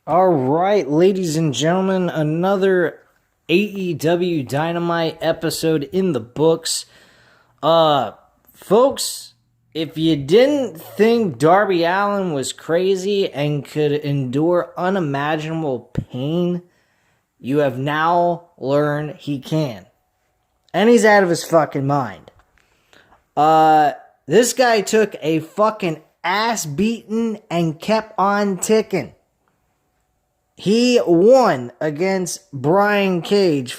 All right, ladies and gentlemen, another AEW Dynamite episode in the books. Folks, if you didn't think Darby Allin was crazy and could endure unimaginable pain, you have now learned he can. And he's out of his fucking mind. This guy took a fucking ass beating and kept on ticking. He won against Brian Cage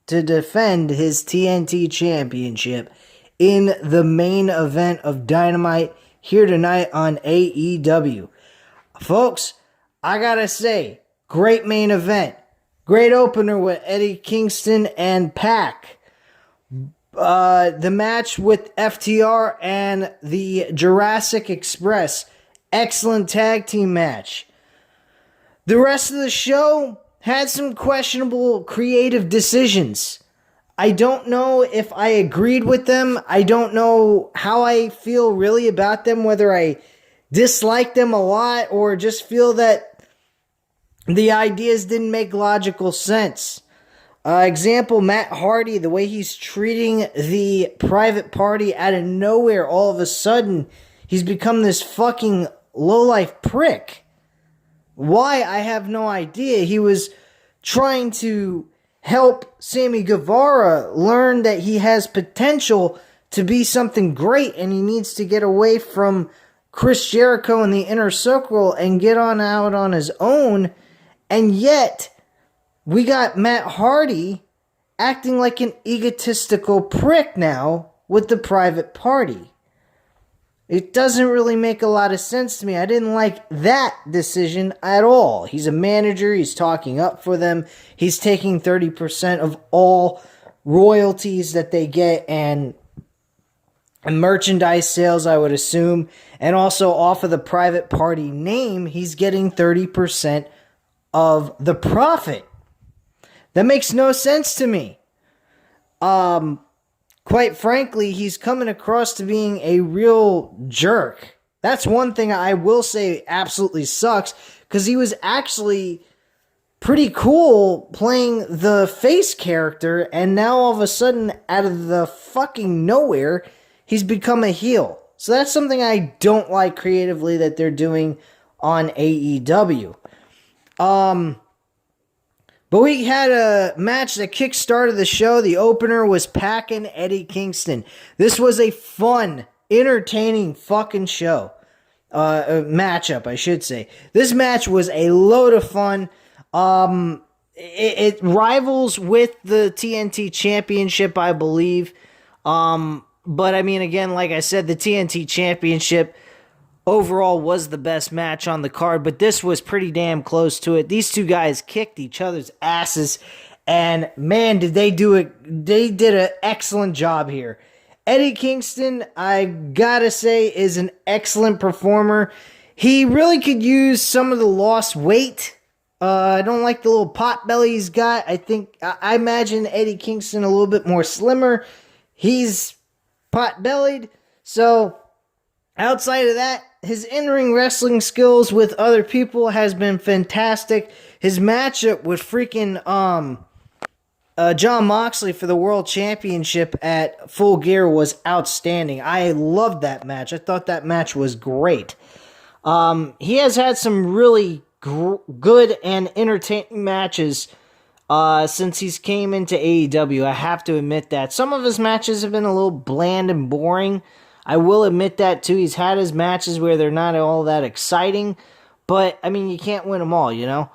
to defend his TNT championship in the main event of Dynamite here tonight on AEW. Folks, I gotta say, great main event. Great opener with Eddie Kingston and Pac. The match with FTR and the Jurassic Express. Excellent tag team match. The rest of the show had some questionable creative decisions. I don't know if I agreed with them. I don't know how I feel really about them, whether I dislike them a lot or just feel that the ideas didn't make logical sense. Example, Matt Hardy, the way he's treating the Private Party out of nowhere, all of a sudden, he's become this fucking lowlife prick. Why? I have no idea. He was trying to help Sammy Guevara learn that he has potential to be something great and he needs to get away from Chris Jericho in the Inner Circle and get on out on his own. And yet, we got Matt Hardy acting like an egotistical prick now with the Private Party. It doesn't really make a lot of sense to me. I didn't like that decision at all. He's a manager. He's talking up for them. He's taking 30% of all royalties that they get and merchandise sales, I would assume. And also off of the Private Party name, he's getting 30% of the profit. That makes no sense to me. Quite frankly, he's coming across to being a real jerk. That's one thing I will say absolutely sucks, because he was actually pretty cool playing the face character, and now all of a sudden, out of the fucking nowhere, he's become a heel. So that's something I don't like creatively that they're doing on AEW. But we had a match that kick-started the show. The opener was Pac and Eddie Kingston. This was a fun, entertaining fucking show. Matchup, I should say. This match was a load of fun. It rivals with the TNT Championship, I believe. But I mean, again, like I said, the TNT Championship overall was the best match on the card, but this was pretty damn close to it. These two guys kicked each other's asses, and man, did they do it. They did an excellent job here. Eddie Kingston, I gotta say, is an excellent performer. He really could use some of the lost weight. I don't like the little pot belly he's got. I imagine Eddie Kingston a little bit more slimmer. He's pot-bellied, so outside of that, his in-ring wrestling skills with other people has been fantastic. His matchup with freaking Jon Moxley for the World Championship at Full Gear was outstanding. I loved that match. I thought that match was great. He has had some really good and entertaining matches since he's came into AEW. I have to admit that. Some of his matches have been a little bland and boring. I will admit that too. He's had his matches where they're not all that exciting, but I mean, you can't win them all, you know.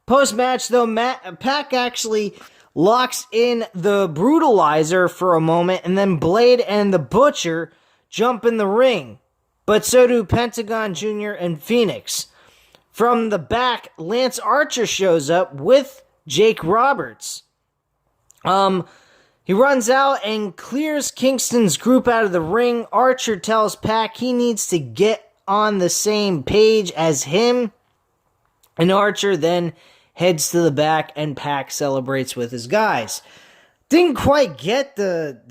Post-match though, Pac actually locks in the Brutalizer for a moment, and then Blade and the Butcher jump in the ring, but so do Pentagon Jr. and Phoenix. From the back, Lance Archer shows up with Jake Roberts. He runs out and clears Kingston's group out of the ring. Archer tells Pac he needs to get on the same page as him. And Archer then heads to the back and Pac celebrates with his guys. Didn't quite get the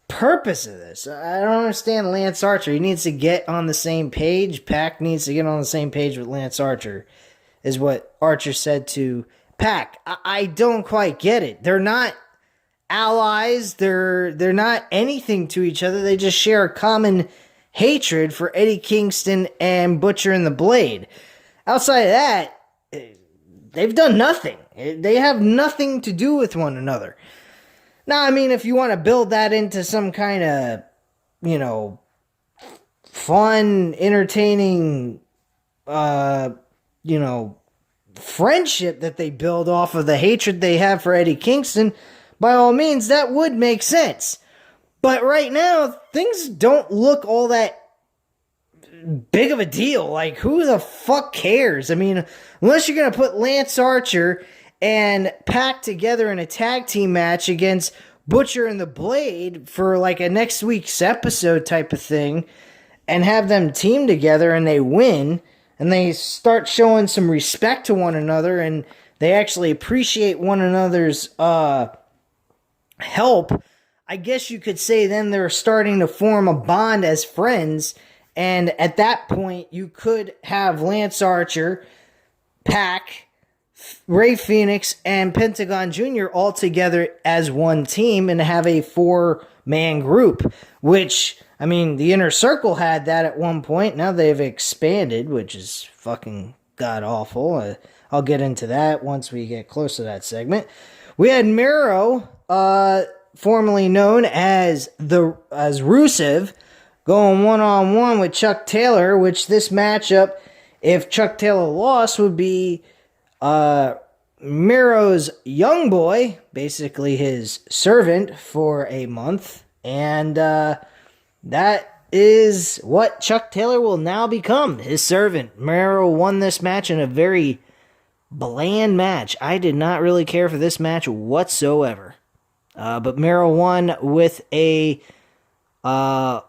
purpose of this? I don't understand Lance Archer. He needs to get on the same page. Pac needs to get on the same page with Lance Archer, is what Archer said to Pac. I don't quite get it. They're not allies. They're not anything to each other. They just share a common hatred for Eddie Kingston and Butcher and the Blade. Outside of that, they've done nothing. They have nothing to do with one another. Now, I mean, if you want to build that into some kind of, fun, entertaining, friendship that they build off of the hatred they have for Eddie Kingston, by all means, that would make sense. But right now, things don't look all that big of a deal. Like, who the fuck cares? I mean, unless you're going to put Lance Archer and Pac together in a tag team match against Butcher and the Blade for like a next week's episode type of thing, and have them team together and they win, and they start showing some respect to one another, and they actually appreciate one another's help, I guess you could say then they're starting to form a bond as friends. And at that point, you could have Lance Archer, Pac, Ray Phoenix, and Pentagon Jr. all together as one team and have a 4-man group, which, I mean, the Inner Circle had that at one point. Now they've expanded, which is fucking god-awful. I'll get into that once we get close to that segment. We had Miro, formerly known as Rusev, going one-on-one with Chuck Taylor, which this matchup, if Chuck Taylor lost, would be Miro's young boy, basically his servant, for a month. And that is what Chuck Taylor will now become, his servant. Miro won this match in a very bland match. I did not really care for this match whatsoever. But Miro won with a, I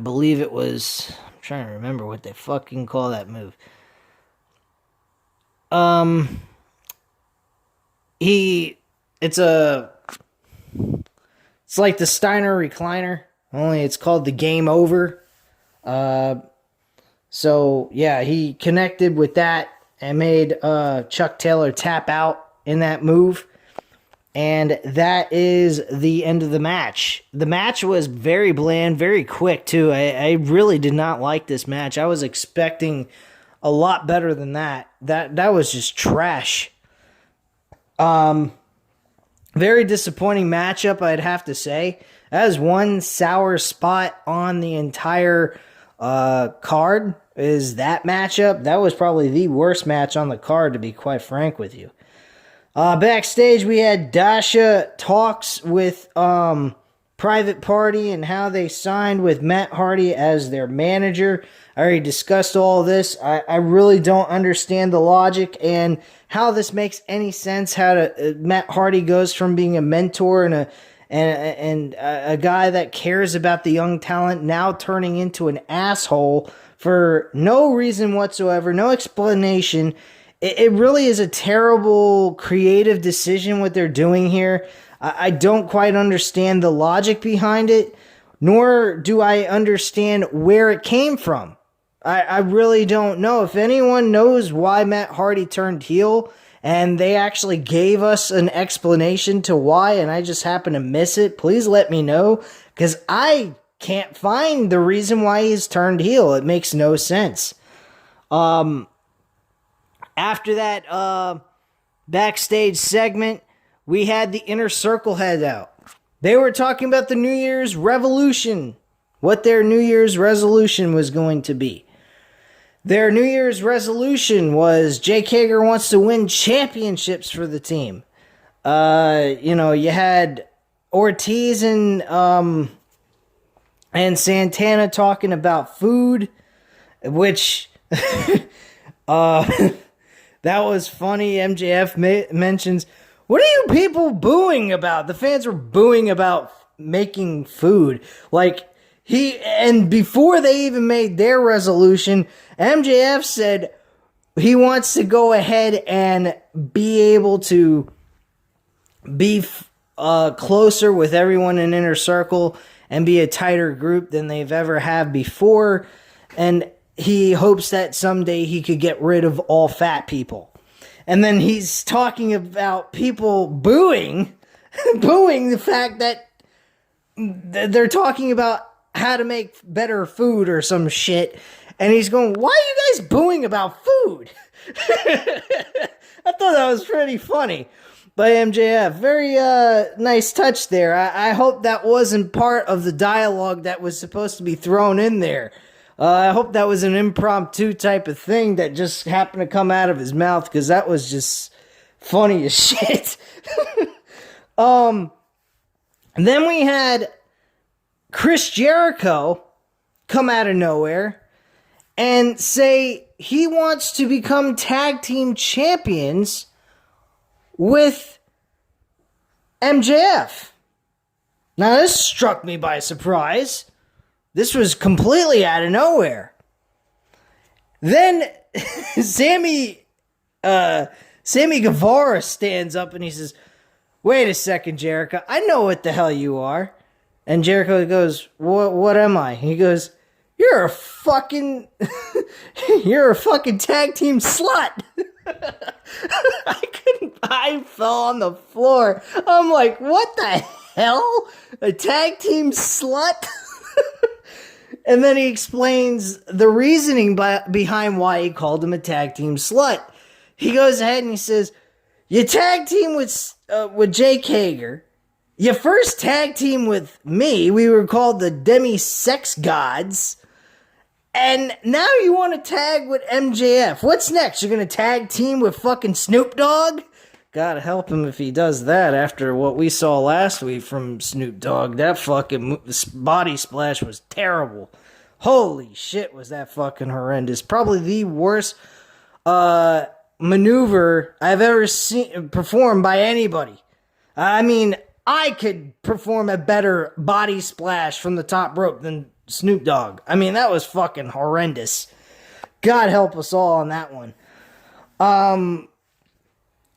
believe it was, I'm trying to remember what they fucking call that move. It's like the Steiner recliner, only it's called the Game Over. So yeah, he connected with that and made Chuck Taylor tap out in that move. And that is the end of the match. The match was very bland, very quick too. I really did not like this match. I was expecting a lot better than that. That was just trash. Very disappointing matchup, I'd have to say. That is one sour spot on the entire card, is that matchup. That was probably the worst match on the card, to be quite frank with you. Backstage, we had Dasha talks with Private Party and how they signed with Matt Hardy as their manager. I already discussed all this. I really don't understand the logic and how this makes any sense. How Matt Hardy goes from being a mentor and a guy that cares about the young talent, now turning into an asshole for no reason whatsoever, no explanation. It really is a terrible creative decision what they're doing here. I don't quite understand the logic behind it, nor do I understand where it came from. I really don't know. If anyone knows why Matt Hardy turned heel and they actually gave us an explanation to why and I just happen to miss it, please let me know, because I can't find the reason why he's turned heel. It makes no sense. After that backstage segment, we had the Inner Circle head out. They were talking about the New Year's revolution, what their New Year's resolution was going to be. Their New Year's resolution was Jake Hager wants to win championships for the team. You had Ortiz and Santana talking about food, which that was funny. MJF mentions, what are you people booing about? The fans were booing about making food. And before they even made their resolution, MJF said he wants to go ahead and be able to be closer with everyone in Inner Circle and be a tighter group than they've ever had before. And he hopes that someday he could get rid of all fat people. And then he's talking about people booing the fact that they're talking about how to make better food or some shit. And he's going, why are you guys booing about food? I thought that was pretty funny by MJF. Very nice touch there. I hope that wasn't part of the dialogue that was supposed to be thrown in there. I hope that was an impromptu type of thing that just happened to come out of his mouth, because that was just funny as shit. And then we had Chris Jericho come out of nowhere and say he wants to become tag team champions with MJF. Now, this struck me by surprise. This was completely out of nowhere. Then Sammy Guevara stands up and he says, wait a second, Jericho, I know what the hell you are. And Jericho goes, what am I? He goes, you're a fucking tag team slut. I fell on the floor. I'm like, what the hell? A tag team slut? And then he explains the reasoning behind why he called him a tag team slut. He goes ahead and he says, you tag team with Jake Hager. You first tag team with me. We were called the Demi-Sex Gods. And now you want to tag with MJF. What's next? You're going to tag team with fucking Snoop Dogg? God help him if he does that after what we saw last week from Snoop Dogg. That fucking body splash was terrible. Holy shit, was that fucking horrendous. Probably the worst maneuver I've ever seen performed by anybody. I mean, I could perform a better body splash from the top rope than Snoop Dogg. I mean, that was fucking horrendous. God help us all on that one.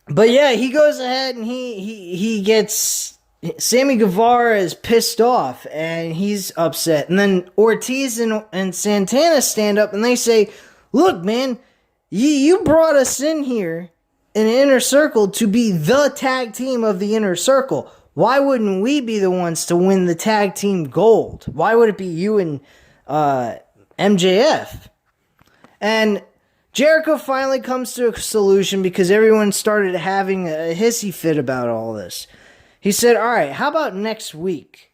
But yeah, he goes ahead and he gets... Sammy Guevara is pissed off and he's upset. And then Ortiz and Santana stand up and they say, look, man, you brought us in here in the Inner Circle to be the tag team of the Inner Circle. Why wouldn't we be the ones to win the tag team gold? Why would it be you and MJF? And Jericho finally comes to a solution because everyone started having a hissy fit about all this. He said, all right, how about next week?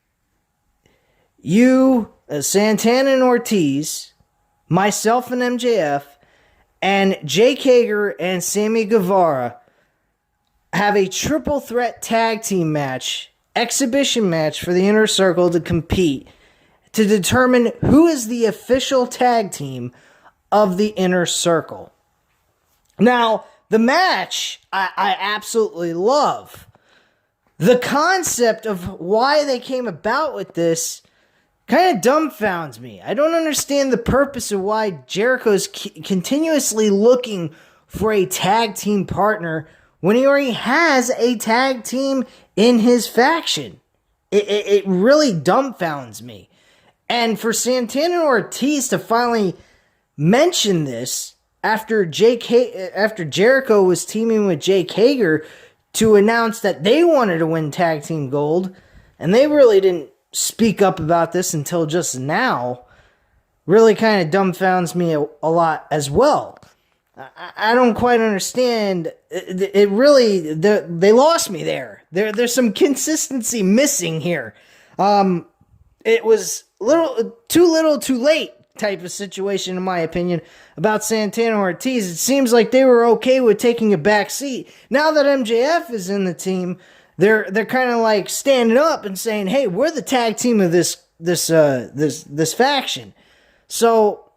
You, Santana and Ortiz, myself and MJF, and Jake Hager and Sammy Guevara have a triple threat tag team match, exhibition match for the Inner Circle to compete to determine who is the official tag team of the Inner Circle. Now, the match I absolutely love. The concept of why they came about with this kind of dumbfounds me. I don't understand the purpose of why Jericho's continuously looking for a tag team partner when he already has a tag team in his faction. It really dumbfounds me. And for Santana and Ortiz to finally mention this after Jericho was teaming with Jake Hager to announce that they wanted to win tag team gold, and they really didn't speak up about this until just now, really kind of dumbfounds me a lot as well. I don't quite understand. It really, they lost me there. There's some consistency missing here. It was too little, too late type of situation, in my opinion, about Santana Ortiz. It seems like they were okay with taking a back seat. Now that MJF is in the team, they're kind of like standing up and saying, "Hey, we're the tag team of this faction." So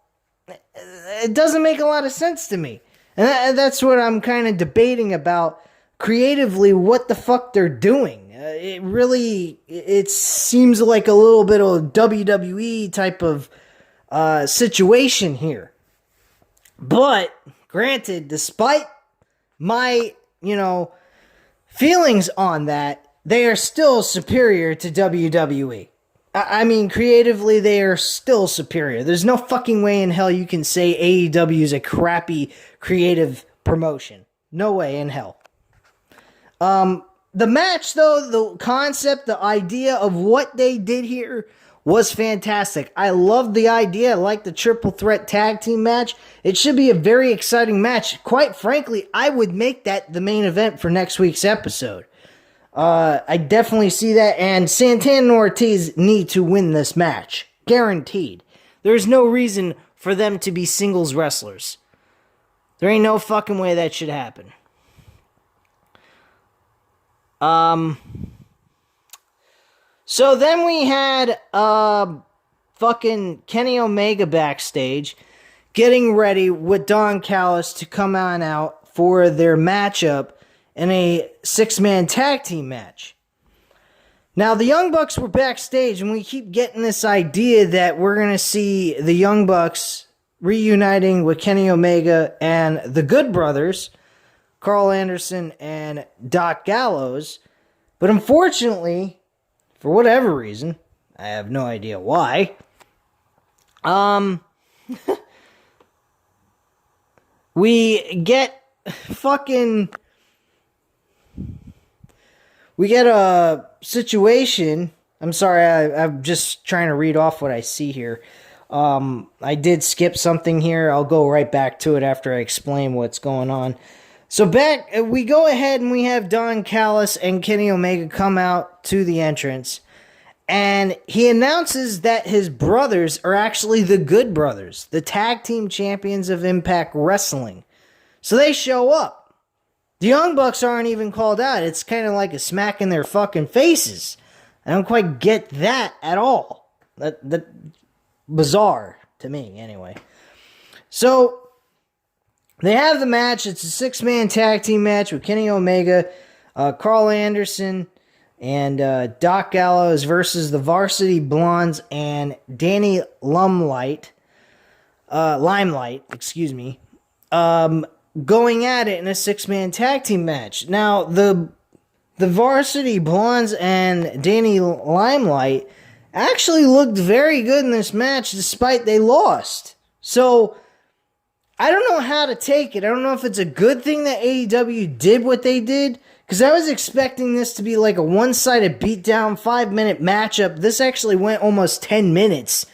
it doesn't make a lot of sense to me, and that's what I'm kind of debating about creatively. What the fuck they're doing? It seems like a little bit of a WWE type of situation here. But granted, despite my feelings on that, they are still superior to WWE. I mean, creatively, they are still superior. There's no fucking way in hell you can say AEW is a crappy creative promotion. No way in hell. The match, though, the concept, the idea of what they did here was fantastic. I love the idea. I like the triple threat tag team match. It should be a very exciting match. Quite frankly, I would make that the main event for next week's episode. I definitely see that, and Santana and Ortiz need to win this match. Guaranteed. There's no reason for them to be singles wrestlers. There ain't no fucking way that should happen. So then we had, fucking Kenny Omega backstage getting ready with Don Callis to come on out for their matchup in a 6-man tag team match. Now, the Young Bucks were backstage, and we keep getting this idea that we're going to see the Young Bucks reuniting with Kenny Omega and the Good Brothers, Carl Anderson and Doc Gallows. But unfortunately, for whatever reason, I have no idea why, we get a situation. I'm sorry, I'm just trying to read off what I see here. I did skip something here. I'll go right back to it after I explain what's going on. So we go ahead and we have Don Callis and Kenny Omega come out to the entrance. And he announces that his brothers are actually the Good Brothers, the tag team champions of Impact Wrestling. So they show up. The Young Bucks aren't even called out. It's kind of like a smack in their fucking faces. I don't quite get that at all. That bizarre to me, anyway. So they have the match. It's a 6-man tag team match with Kenny Omega, Carl Anderson, and Doc Gallows versus the Varsity Blondes and Danny Limelight, going at it in a 6-man tag team match. Now, the Varsity Blondes and Danny Limelight actually looked very good in this match despite they lost. So I don't know how to take it. I don't know if it's a good thing that AEW did what they did, because I was expecting this to be like a one-sided beatdown 5-minute matchup. This actually went almost 10 minutes.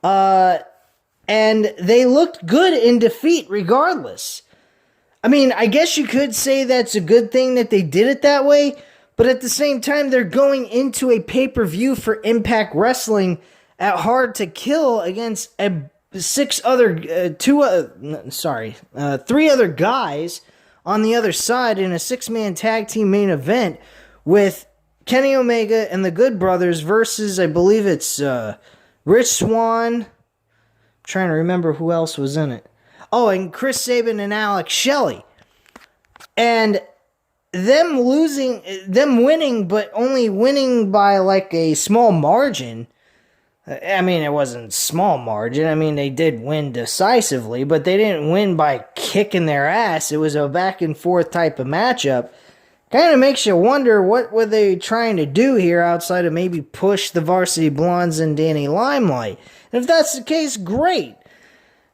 And they looked good in defeat regardless. I mean, I guess you could say that's a good thing that they did it that way, but at the same time, they're going into a pay-per-view for Impact Wrestling at Hard to Kill against three other guys on the other side in a 6-man tag team main event with Kenny Omega and the Good Brothers versus, I believe it's Rich Swann. I'm trying to remember who else was in it. Oh, and Chris Sabin and Alex Shelley. And them winning, but only winning by like a small margin. I mean, it wasn't small margin. I mean, they did win decisively, but they didn't win by kicking their ass. It was a back and forth type of matchup. Kind of makes you wonder what were they trying to do here outside of maybe push the Varsity Blondes and Danny Limelight. And if that's the case, great.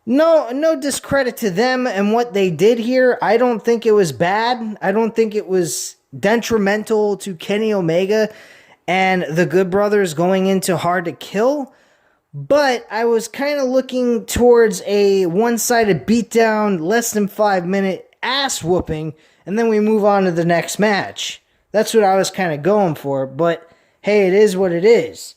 No discredit to them and what they did here. I don't think it was bad. I don't think it was detrimental to Kenny Omega and the Good Brothers going into Hard to Kill. But I was kind of looking towards a one-sided beatdown, less than 5-minute ass whooping, and then we move on to the next match. That's what I was kind of going for, but hey, it is what it is.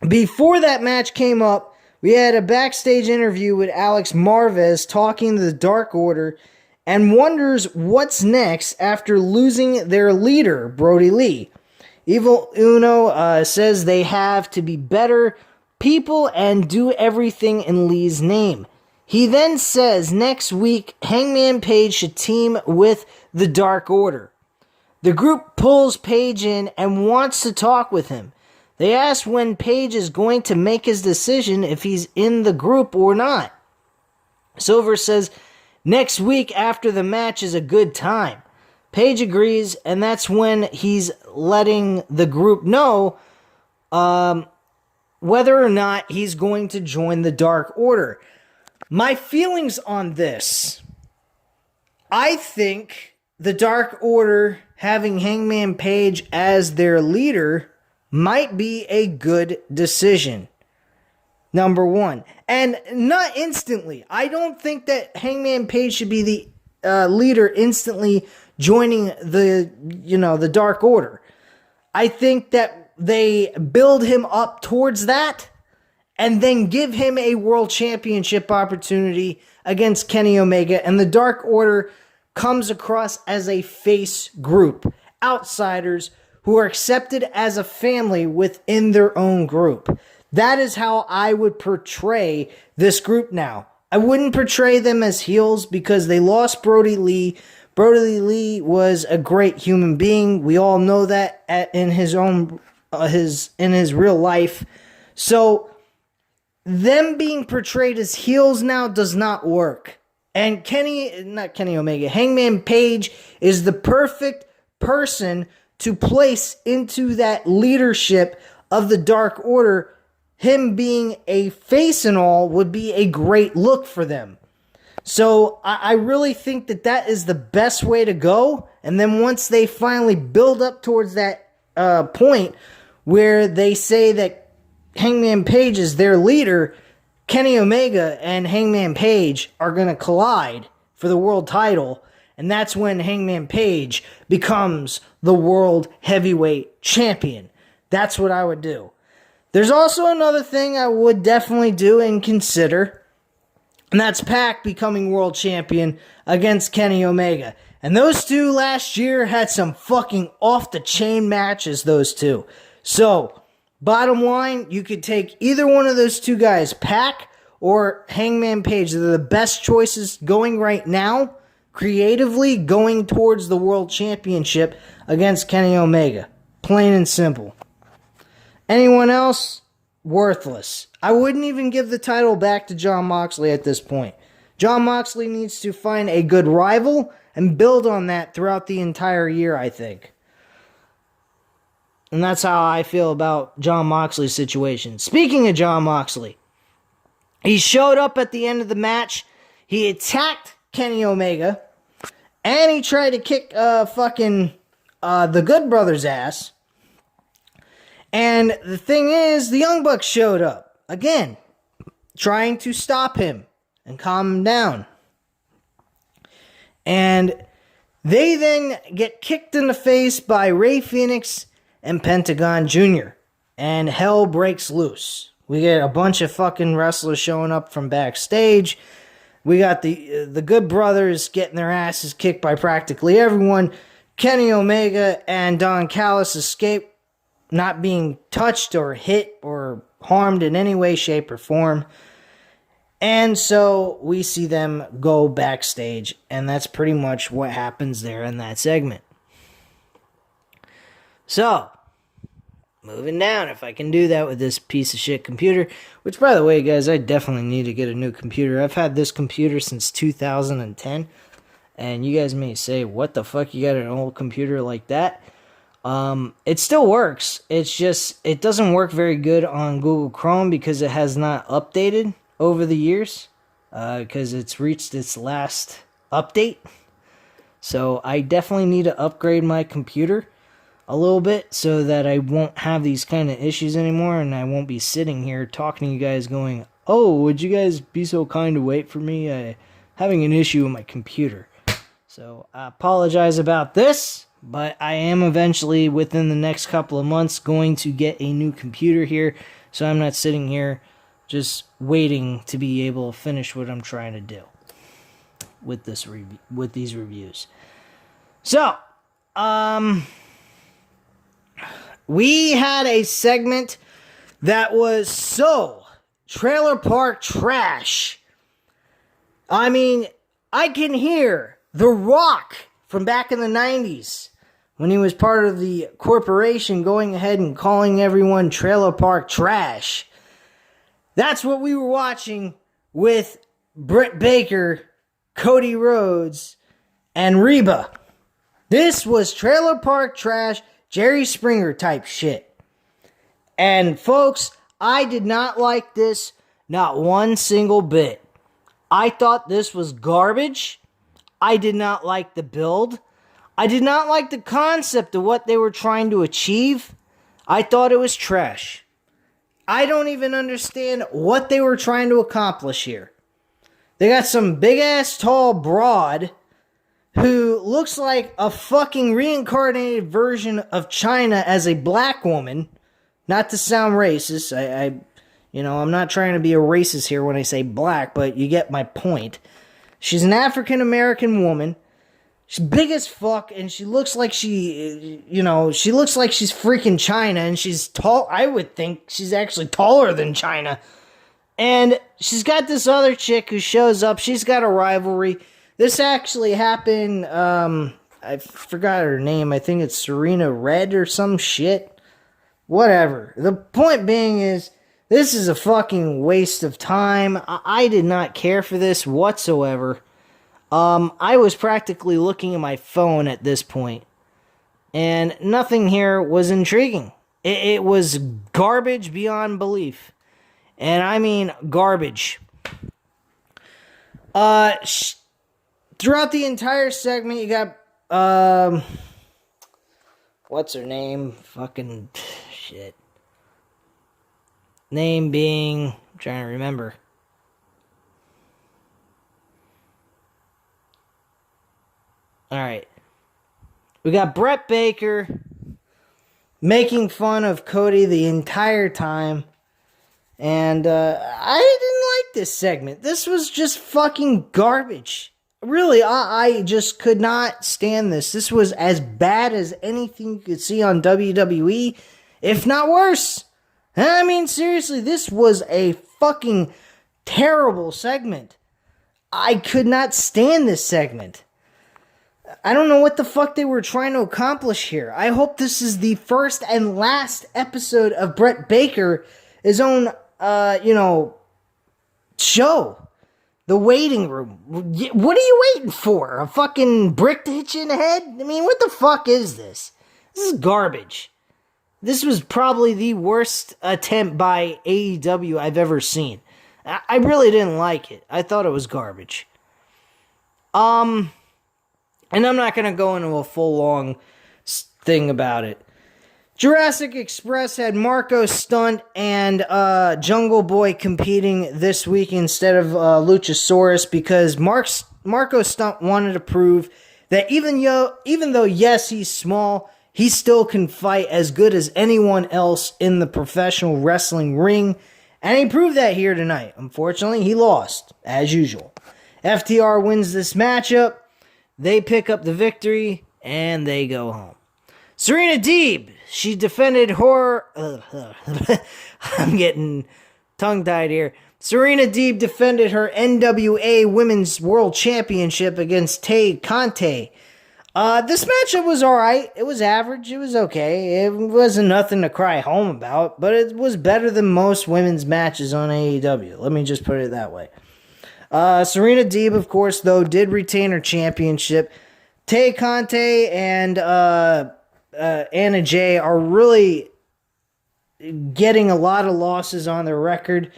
Before that match came up, we had a backstage interview with Alex Marvez talking to the Dark Order and wonders what's next after losing their leader, Brody Lee. Evil Uno says they have to be better people and do everything in Lee's name. He then says next week Hangman Page should team with the Dark Order. The group pulls Page in and wants to talk with him. They ask when Page is going to make his decision if he's in the group or not. Silver says next week after the match is a good time. Page agrees, and that's when he's letting the group know whether or not he's going to join the Dark Order. My feelings on this, I think the Dark Order having Hangman Page as their leader might be a good decision. Number one. And not instantly. I don't think that Hangman Page should be the leader instantly joining the Dark Order. I think that they build him up towards that and then give him a world championship opportunity against Kenny Omega, and the Dark Order comes across as a face group, outsiders who are accepted as a family within their own group. That is how I would portray this group now. I wouldn't portray them as heels because they lost Brody Lee. Brody Lee was a great human being. We all know that in his real life. So them being portrayed as heels now does not work. And Hangman Page is the perfect person to place into that leadership of the Dark Order. Him being a face and all would be a great look for them. So I really think that is the best way to go. And then once they finally build up towards that point where they say that Hangman Page is their leader, Kenny Omega and Hangman Page are going to collide for the world title. And that's when Hangman Page becomes the world heavyweight champion. That's what I would do. There's also another thing I would definitely do and consider, and that's Pac becoming world champion against Kenny Omega. And those two last year had some fucking off-the-chain matches, those two. So, bottom line, you could take either one of those two guys, Pac or Hangman Page. They're the best choices going right now, creatively going towards the world championship against Kenny Omega. Plain and simple. Anyone else? Worthless. I wouldn't even give the title back to Jon Moxley at this point. Jon Moxley needs to find a good rival and build on that throughout the entire year, I think. And that's how I feel about Jon Moxley's situation. Speaking of Jon Moxley, he showed up at the end of the match. He attacked Kenny Omega. And he tried to kick the Good Brothers' ass. And the thing is, the Young Bucks showed up. Again, trying to stop him and calm him down. And they then get kicked in the face by Rey Fenix and Pentagon Jr. And hell breaks loose. We get a bunch of fucking wrestlers showing up from backstage. We got the Good Brothers getting their asses kicked by practically everyone. Kenny Omega and Don Callis escape, not being touched or hit or harmed in any way, shape, or form. And so we see them go backstage, and that's pretty much what happens there in that segment. So, moving down, if I can do that with this piece of shit computer, which, by the way, guys, I definitely need to get a new computer. I've had this computer since 2010, and you guys may say, what the fuck, you got an old computer like that? It still works. It's just, it doesn't work very good on Google Chrome because it has not updated over the years, because it's reached its last update. So I definitely need to upgrade my computer a little bit so that I won't have these kind of issues anymore, and I won't be sitting here talking to you guys going, oh, would you guys be so kind to wait for me? Having an issue with my computer. So I apologize about this. But I am eventually, within the next couple of months, going to get a new computer here. So I'm not sitting here just waiting to be able to finish what I'm trying to do with these reviews. So, we had a segment that was so trailer park trash. I mean, I can hear The Rock from back in the 90s, when he was part of the corporation, going ahead and calling everyone trailer park trash. That's what we were watching with Britt Baker, Cody Rhodes, and Reba. This was trailer park trash, Jerry Springer type shit. And folks, I did not like this, not one single bit. I thought this was garbage. I did not like the build. I did not like the concept of what they were trying to achieve. I thought it was trash. I don't even understand what they were trying to accomplish here. They got some big-ass tall broad who looks like a fucking reincarnated version of China as a black woman. Not to sound racist. I'm not trying to be a racist here when I say black, but you get my point. She's an African-American woman. She's big as fuck, and she looks like she looks like she's freaking China, and she's tall. I would think she's actually taller than China. And she's got this other chick who shows up. She's got a rivalry. This actually happened, I forgot her name. I think it's Serena Red or some shit. Whatever. The point being is, this is a fucking waste of time. I did not care for this whatsoever. I was practically looking at my phone at this point, and nothing here was intriguing. It was garbage beyond belief. And I mean garbage. Throughout the entire segment, you got, what's her name? Fucking shit. Name being, I'm trying to remember. Alright. We got Brett Baker making fun of Cody the entire time. And I didn't like this segment. This was just fucking garbage. Really, I just could not stand this. This was as bad as anything you could see on WWE, if not worse. I mean, seriously, this was a fucking terrible segment. I could not stand this segment. I don't know what the fuck they were trying to accomplish here. I hope this is the first and last episode of Brett Baker, his own, show. The waiting room. What are you waiting for? A fucking brick to hit you in the head? I mean, what the fuck is this? This is garbage. This was probably the worst attempt by AEW I've ever seen. I really didn't like it. I thought it was garbage. And I'm not going to go into a full long thing about it. Jurassic Express had Marco Stunt and Jungle Boy competing this week instead of Luchasaurus because Marco Stunt wanted to prove that even though, yes, he's small, he still can fight as good as anyone else in the professional wrestling ring. And he proved that here tonight. Unfortunately, he lost, as usual. FTR wins this matchup. They pick up the victory, and they go home. Serena Deeb, she defended her... I'm getting tongue-tied here. Serena Deeb defended her NWA Women's World Championship against Tay Conte. This matchup was alright. It was average. It was okay. It wasn't nothing to cry home about, but it was better than most women's matches on AEW. Let me just put it that way. Serena Deeb, of course, though, did retain her championship. Tay Conte and Anna Jay are really getting a lot of losses on their record.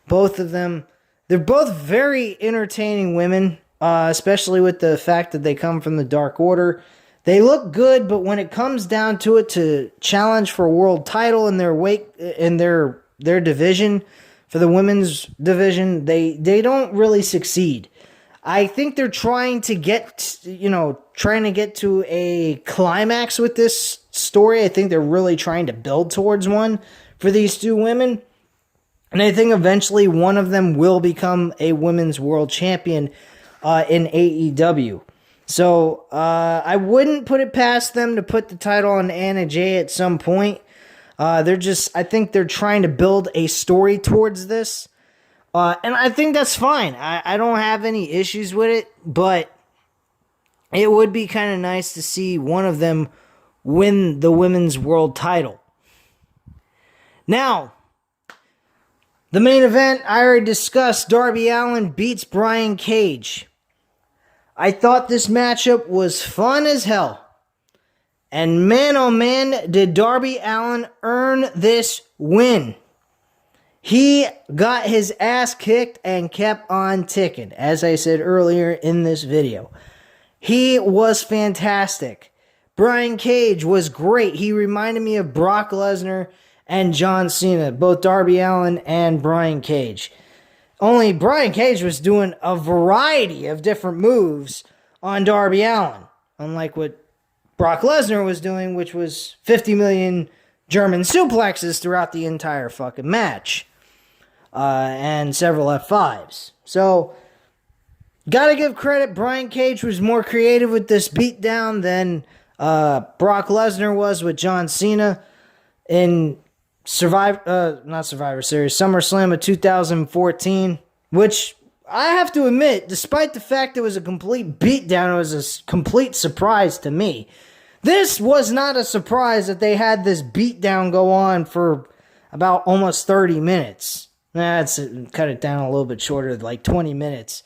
Both of them. They're both very entertaining women, especially with the fact that they come from the Dark Order. They look good, but when it comes down to it to challenge for a world title in their their division, for the women's division, they don't really succeed. I think they're trying to get to a climax with this story. I think they're really trying to build towards one for these two women. And I think eventually one of them will become a women's world champion in AEW. So I wouldn't put it past them to put the title on Anna Jay at some point. I think they're trying to build a story towards this. And I think that's fine. I don't have any issues with it, but it would be kind of nice to see one of them win the women's world title. Now, the main event, I already discussed. Darby Allin beats Brian Cage. I thought this matchup was fun as hell. And man, oh man, did Darby Allin earn this win. He got his ass kicked and kept on ticking, as I said earlier in this video. He was fantastic. Brian Cage was great. He reminded me of Brock Lesnar and John Cena, both Darby Allin and Brian Cage. Only Brian Cage was doing a variety of different moves on Darby Allin, unlike what Brock Lesnar was doing, which was 50 million German suplexes throughout the entire fucking match. And several F5s. So, gotta give credit, Brian Cage was more creative with this beatdown than Brock Lesnar was with John Cena in SummerSlam of 2014, which I have to admit, despite the fact it was a complete beatdown, it was a complete surprise to me. This was not a surprise that they had this beatdown go on for about almost 30 minutes. Let's cut it down a little bit shorter, like 20 minutes.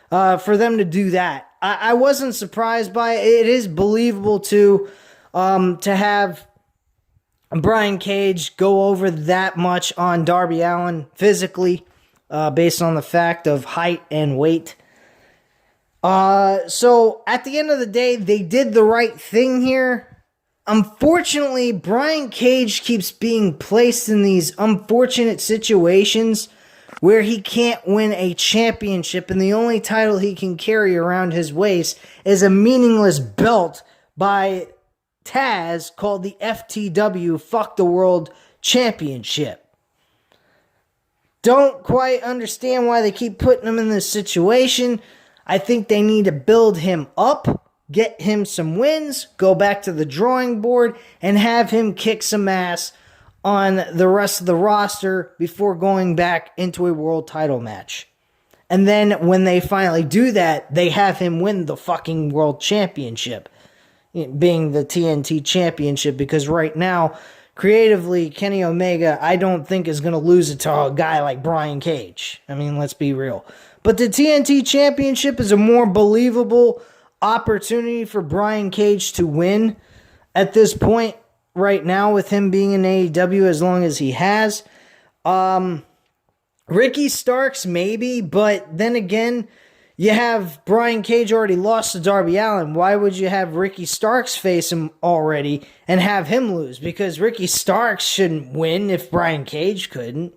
For them to do that. I wasn't surprised by it. It is believable to have Brian Cage go over that much on Darby Allin physically, based on the fact of height and weight. So at the end of the day, they did the right thing here. Unfortunately, Brian Cage keeps being placed in these unfortunate situations where he can't win a championship, and the only title he can carry around his waist is a meaningless belt by Taz called the FTW Fuck the World Championship. Don't quite understand why they keep putting him in this situation. I think they need to build him up, get him some wins, go back to the drawing board, and have him kick some ass on the rest of the roster before going back into a world title match. And then when they finally do that, they have him win the fucking world championship, being the TNT championship, because right now, creatively, Kenny Omega, I don't think is going to lose it to a guy like Brian Cage. I mean, let's be real. But the TNT championship is a more believable opportunity for Brian Cage to win at this point right now, with him being in AEW as long as he has. Ricky Starks maybe, but then again, you have Brian Cage already lost to Darby Allin. Why would you have Ricky Starks face him already and have him lose? Because Ricky Starks shouldn't win if Brian Cage couldn't.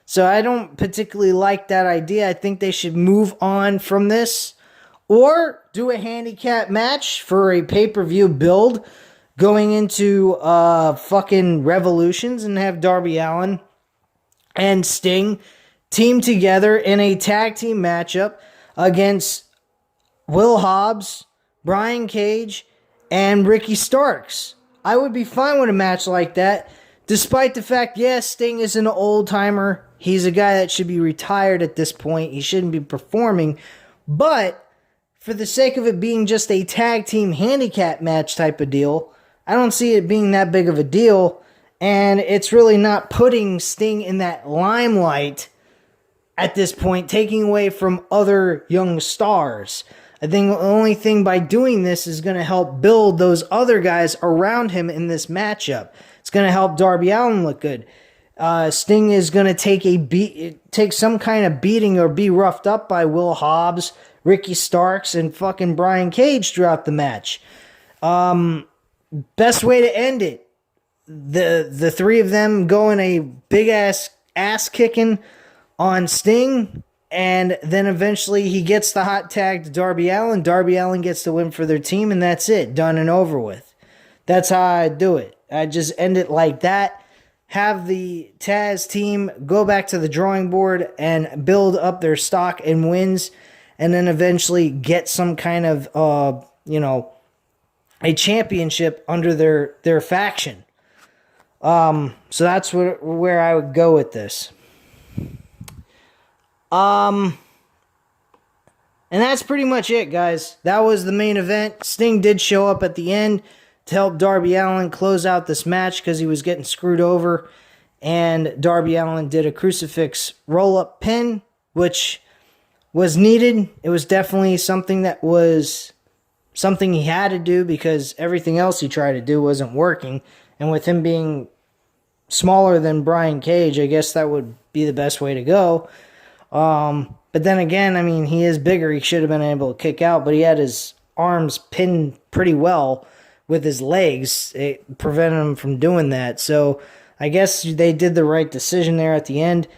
So I don't particularly like that idea. I think they should move on from this, or do a handicap match for a pay-per-view build going into fucking Revolutions, and have Darby Allin and Sting team together in a tag team matchup against Will Hobbs, Brian Cage, and Ricky Starks. I would be fine with a match like that, despite the fact, yes, Sting is an old-timer. He's a guy that should be retired at this point. He shouldn't be performing. But for the sake of it being just a tag team handicap match type of deal, I don't see it being that big of a deal. And it's really not putting Sting in that limelight at this point, taking away from other young stars. I think the only thing by doing this is going to help build those other guys around him in this matchup. It's going to help Darby Allin look good. Sting is going to take some kind of beating or be roughed up by Will Hobbs, Ricky Starks, and fucking Brian Cage throughout the match. Best way to end it, the three of them going a big ass kicking on Sting, and then eventually he gets the hot tag to Darby Allin. Darby Allin gets the win for their team, and that's it. Done and over with. That's how I do it. I just end it like that. Have the Taz team go back to the drawing board and build up their stock and wins, and then eventually get some kind of, a championship under their faction. So that's where I would go with this. And that's pretty much it, guys. That was the main event. Sting did show up at the end to help Darby Allin close out this match because he was getting screwed over. And Darby Allin did a crucifix roll-up pin, which was needed. It was definitely something that was something he had to do because everything else he tried to do wasn't working. And with him being smaller than Brian Cage, I guess that would be the best way to go. But then again, I mean, he is bigger. He should have been able to kick out, but he had his arms pinned pretty well with his legs. It prevented him from doing that. So I guess they did the right decision there at the end.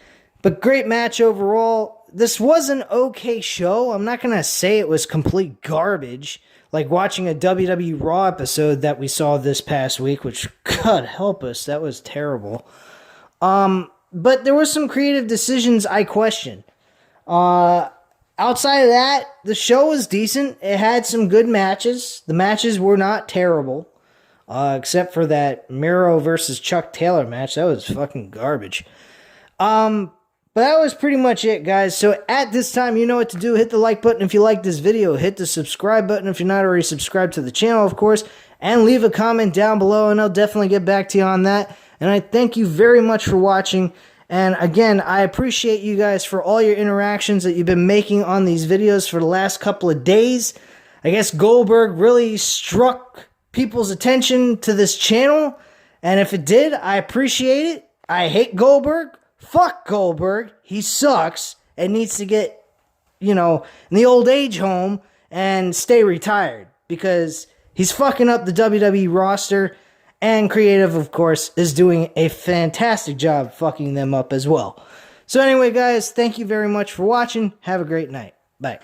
But great match overall. This was an okay show. I'm not going to say it was complete garbage. Like watching a WWE Raw episode that we saw this past week, which, God help us, that was terrible. But there were some creative decisions I questioned. Outside of that, the show was decent. It had some good matches. The matches were not terrible. Except for that Miro versus Chuck Taylor match. That was fucking garbage. But that was pretty much it, guys. So at this time, you know what to do. Hit the like button if you like this video. Hit the subscribe button if you're not already subscribed to the channel, of course. And leave a comment down below, and I'll definitely get back to you on that. And I thank you very much for watching. And again, I appreciate you guys for all your interactions that you've been making on these videos for the last couple of days. I guess Goldberg really struck people's attention to this channel. And if it did, I appreciate it. I hate Goldberg. Fuck Goldberg. He sucks and needs to get, in the old age home and stay retired because he's fucking up the WWE roster. And creative, of course, is doing a fantastic job fucking them up as well. So anyway, guys, thank you very much for watching. Have a great night. Bye.